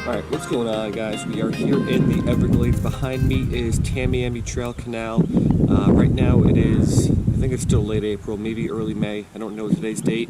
Alright, what's going on, guys? We are here in the Everglades. Behind me is Tamiami Trail Canal. Right now it is, I think it's still late April, maybe early May. I don't know today's date.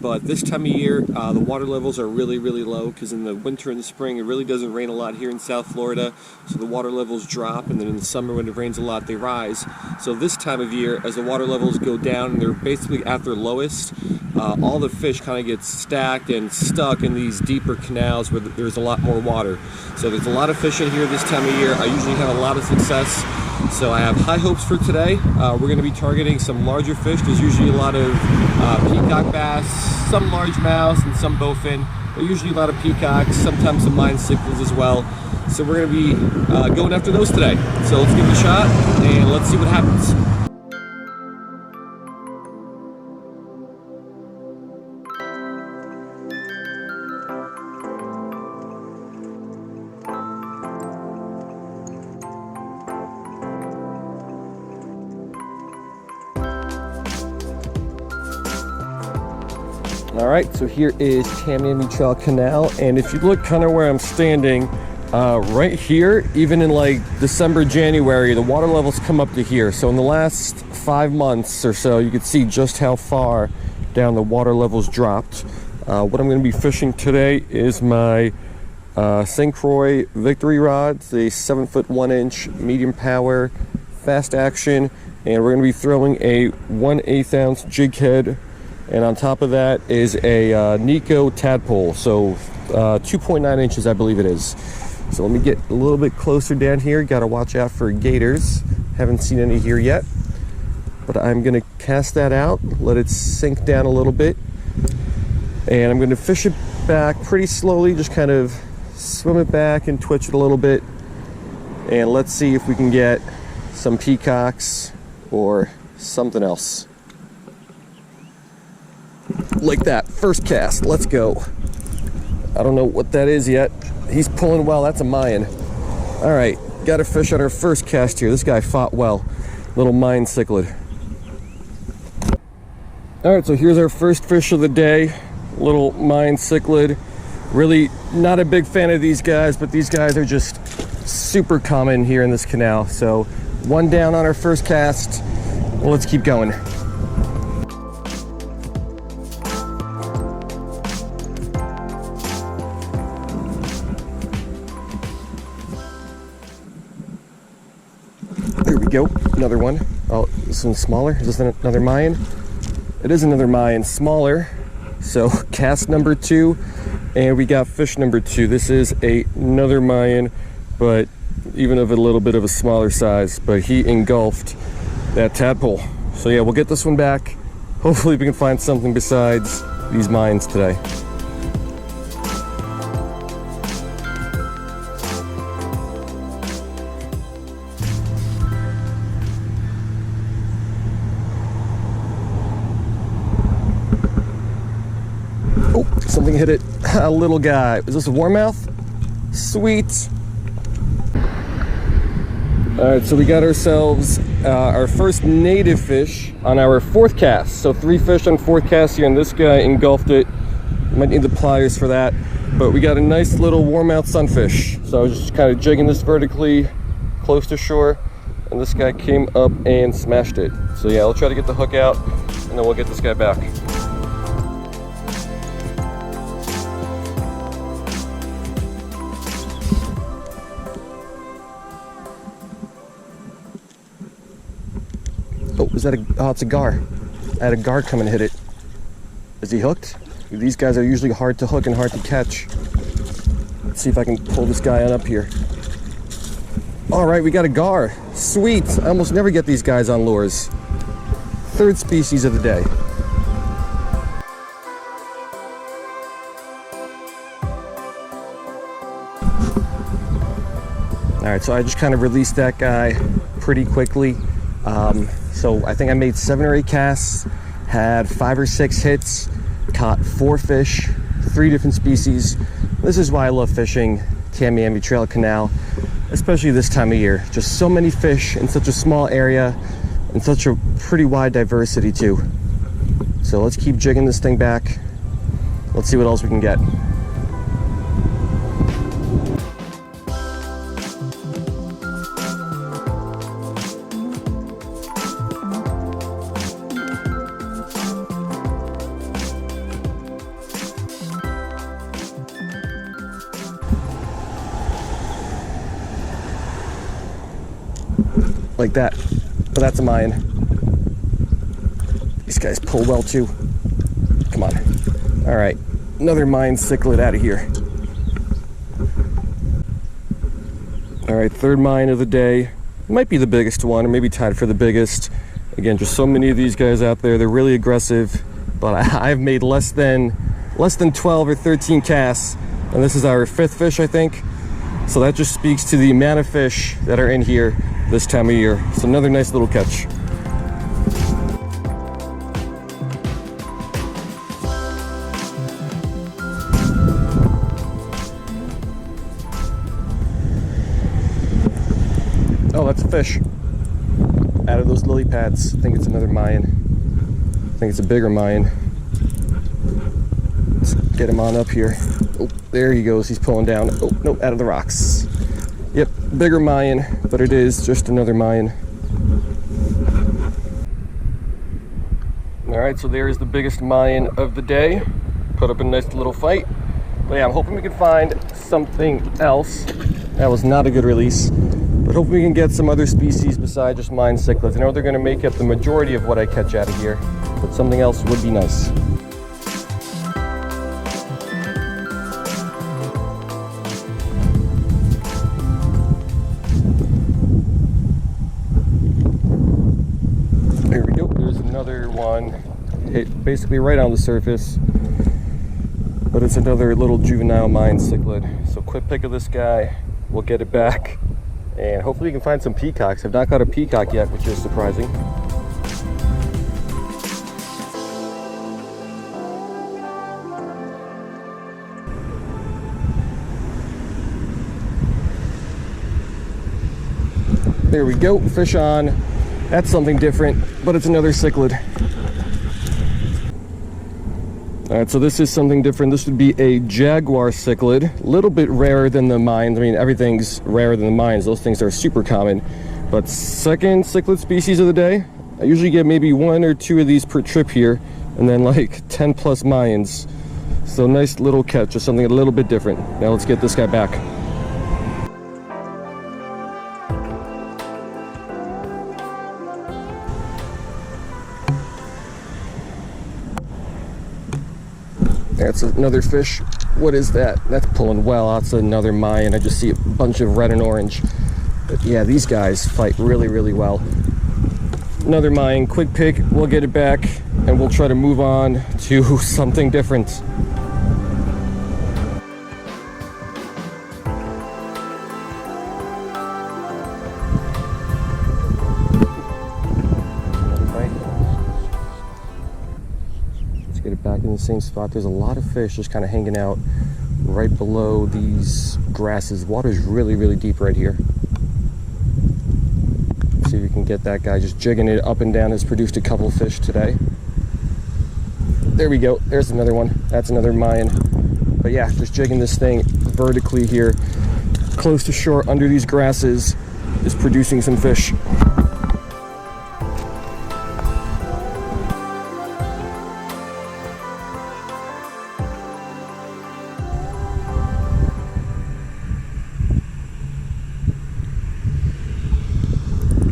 But this time of year, the water levels are really low because in the winter and the spring it really doesn't rain a lot here in South Florida. So the water levels drop, and then in the summer when it rains a lot, they rise. So this time of year, as the water levels go down and they're basically at their lowest, all the fish kind of get stacked and stuck in these deeper canals where there's a lot more water. So there's a lot of fish in here this time of year. I usually have a lot of success. So I have high hopes for today. We're going to be targeting some larger fish. There's usually a lot of peacock bass, some largemouths, and some bowfin. But usually a lot of peacocks, sometimes some Mayan cichlids as well. So we're going to be going after those today. So let's give it a shot and let's see what happens. Alright, so here is Tamiami Trail Canal, and if you look kind of where I'm standing, right here, even in like December, January, the water levels come up to here. So in the last 5 months or so, you can see just how far down the water levels dropped. What I'm going to be fishing today is my St. Croix Victory rod. It's a 7-foot 1-inch medium power, fast action, and we're going to be throwing a 1/8 ounce jig head. And on top of that is a Nico tadpole, so 2.9 inches, I believe it is. So let me get a little bit closer down here. Got to watch out for gators. Haven't seen any here yet. But I'm going to cast that out, let it sink down a little bit. And I'm going to fish it back pretty slowly, just kind of swim it back and twitch it a little bit. And let's see if we can get some peacocks or something else. Like that, first cast, let's go. I don't know what that is yet. He's pulling well, that's a Mayan. All right, got a fish on our first cast here. This guy fought well, little Mayan cichlid. All right, so here's our first fish of the day, little Mayan cichlid. Really not a big fan of these guys, but these guys are just super common here in this canal. So one down on our first cast. Well, let's keep going. There we go, another one. Oh, this one's smaller. Is this another Mayan? It is another Mayan, smaller. So cast number 2, and we got fish number 2. This is another Mayan, but even of a little bit of a smaller size, but he engulfed that tadpole. So yeah, we'll get this one back. Hopefully we can find something besides these Mayans today. Oh, something hit it. A little guy. Is this a warmouth? Sweet. All right, so we got ourselves our first native fish on our 4th cast. So 3 fish on 4th cast here, and this guy engulfed it. Might need the pliers for that. But we got a nice little warmouth sunfish. So I was just kind of jigging this vertically close to shore, and this guy came up and smashed it. So yeah, I'll try to get the hook out, and then we'll get this guy back. Oh, is that oh, it's a gar. I had a gar come and hit it. Is he hooked? These guys are usually hard to hook and hard to catch. Let's see if I can pull this guy on up here. All right, we got a gar. Sweet. I almost never get these guys on lures. 3rd species of the day. All right, so I just kind of released that guy pretty quickly. So I think I made 7 or 8 casts, had 5 or 6 hits, caught 4 fish, 3 different species. This is why I love fishing Tamiami Trail Canal, especially this time of year. Just so many fish in such a small area and such a pretty wide diversity too. So let's keep jigging this thing back. Let's see what else we can get. like that. But that's a Mayan. These guys pull well too. Come on. All right, another Mayan cichlid out of here. All right, third Mayan of the day. Might be the biggest one, or maybe tied for the biggest. Again, just so many of these guys out there. They're really aggressive, but I've made less than 12 or 13 casts, and this is our 5th fish, I think. So that just speaks to the amount of fish that are in here this time of year. So another nice little catch. Oh, that's a fish out of those lily pads. I think it's another Mayan. I think it's a bigger Mayan. Let's get him on up here. Oh, there he goes. He's pulling down. Oh, no, out of the rocks. Yep, bigger Mayan, but it is just another Mayan. All right, so there's the biggest Mayan of the day. Put up a nice little fight. But yeah, I'm hoping we can find something else. That was not a good release. But hopefully we can get some other species besides just Mayan cichlids. I know they're going to make up the majority of what I catch out of here, but something else would be nice. There we go. There's another one. Hit basically right on the surface, but it's another little juvenile Mayan cichlid. So quick pick of this guy. We'll get it back. And hopefully we can find some peacocks. I've not got a peacock yet, which is surprising. There we go, fish on. That's something different, but it's another cichlid. All right, so this is something different. This would be a Jaguar cichlid, a little bit rarer than the Mayans. I mean, everything's rarer than the Mayans. Those things are super common. But second cichlid species of the day. I usually get maybe 1 or 2 of these per trip here, and then like 10 plus Mayans. So nice little catch, just something a little bit different. Now let's get this guy back. That's another fish. What is that? That's pulling well. That's another Mayan. I just see a bunch of red and orange. But yeah, these guys fight really, really well. Another Mayan. Quick pick. We'll get it back, and we'll try to move on to something different. Get it back in the same spot. There's a lot of fish just kind of hanging out right below these grasses. Water's really, really deep right here. Let's see if we can get that guy just jigging it up and down. Has produced a couple of fish today. There we go. There's another one. That's another Mayan. But yeah, just jigging this thing vertically here, close to shore under these grasses, is producing some fish.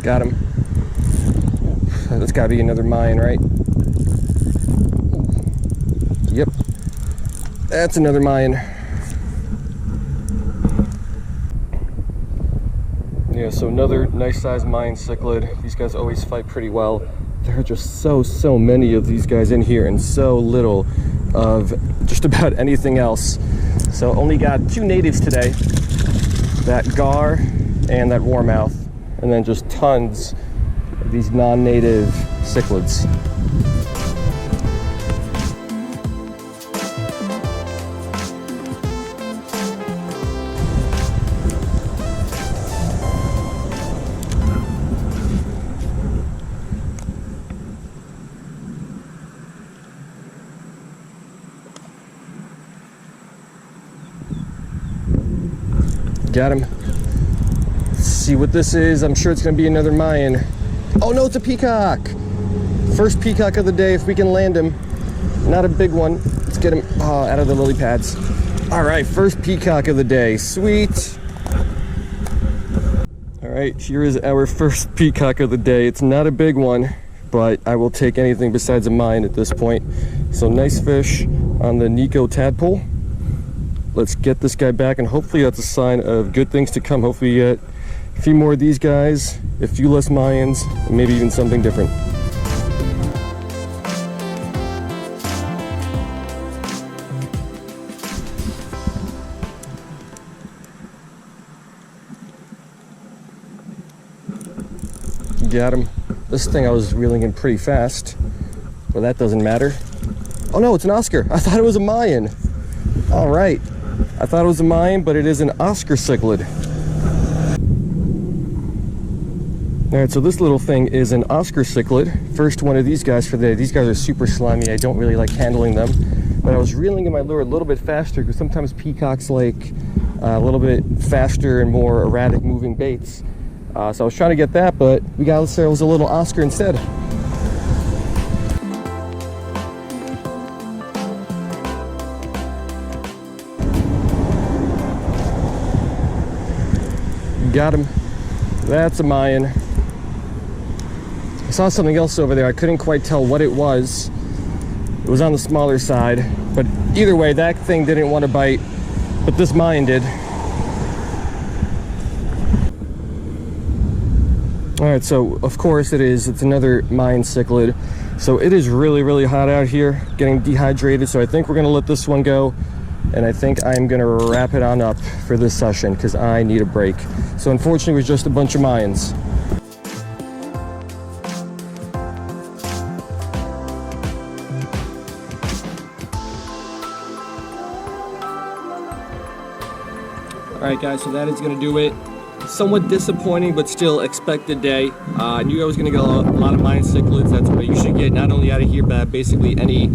Got him. That's got to be another Mayan, right? Yep. That's another Mayan. Yeah, so another nice sized Mayan cichlid. These guys always fight pretty well. There are just so many of these guys in here and so little of just about anything else. So only got 2 natives today. That gar and that warmouth. And then just tons of these non-native cichlids. Got him. See what this is. I'm sure it's going to be another Mayan. Oh no, it's a peacock. First peacock of the day, if we can land him. Not a big one. Let's get him out of the lily pads. All right, first peacock of the day. Sweet. All right, right, here is our first peacock of the day. It's not a big one, but I will take anything besides a Mayan at this point. So nice fish on the Nico tadpole. Let's get this guy back, and hopefully that's a sign of good things to come. Hopefully you get a few more of these guys, a few less Mayans, and maybe even something different. Got him. This thing I was reeling in pretty fast, but that doesn't matter. Oh no, it's an Oscar. I thought it was a Mayan. All right, I thought it was a Mayan, but it is an Oscar cichlid. All right, so this little thing is an Oscar cichlid. First one of these guys for the day. These guys are super slimy. I don't really like handling them, but I was reeling in my lure a little bit faster because sometimes peacocks like a little bit faster and more erratic moving baits. So I was trying to get that, but we got ourselves a little Oscar instead. Got him. That's a Mayan. I saw something else over there. I couldn't quite tell what it was. It was on the smaller side, but either way, that thing didn't want to bite, but this Mayan did. All right, so of course it's another Mayan cichlid. So it is really, really hot out here, getting dehydrated. So I think we're gonna let this one go. And I think I'm gonna wrap it on up for this session because I need a break. So unfortunately, it was just a bunch of Mayans. All right, guys, so that is gonna do it. Somewhat disappointing, but still expected day. I knew I was gonna get a lot of Mayan cichlids. That's what you should get, not only out of here, but basically any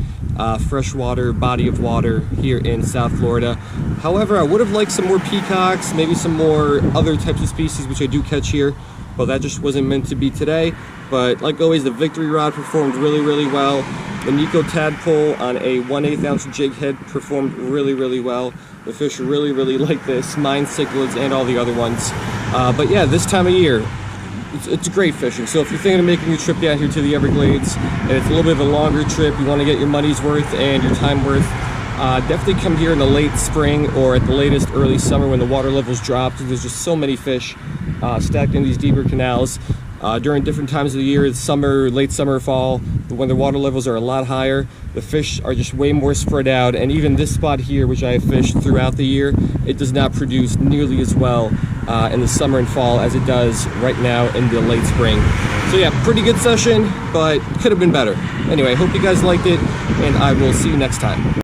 freshwater body of water here in South Florida. However, I would have liked some more peacocks, maybe some more other types of species, which I do catch here, but that just wasn't meant to be today. But like always, the Victory Rod performed really, really well. The Nico tadpole on a 1/8 ounce jig head performed really, really well. The fish really, really like this, Mayan cichlids and all the other ones. But yeah, this time of year, it's great fishing. So if you're thinking of making a trip down here to the Everglades, and it's a little bit of a longer trip, you want to get your money's worth and your time worth, definitely come here in the late spring or at the latest early summer when the water levels drop. There's just so many fish stacked in these deeper canals. During different times of the year, summer, late summer, fall, when the water levels are a lot higher, the fish are just way more spread out. And even this spot here, which I have fished throughout the year, it does not produce nearly as well in the summer and fall as it does right now in the late spring. So yeah, pretty good session, but could have been better. Anyway, hope you guys liked it, and I will see you next time.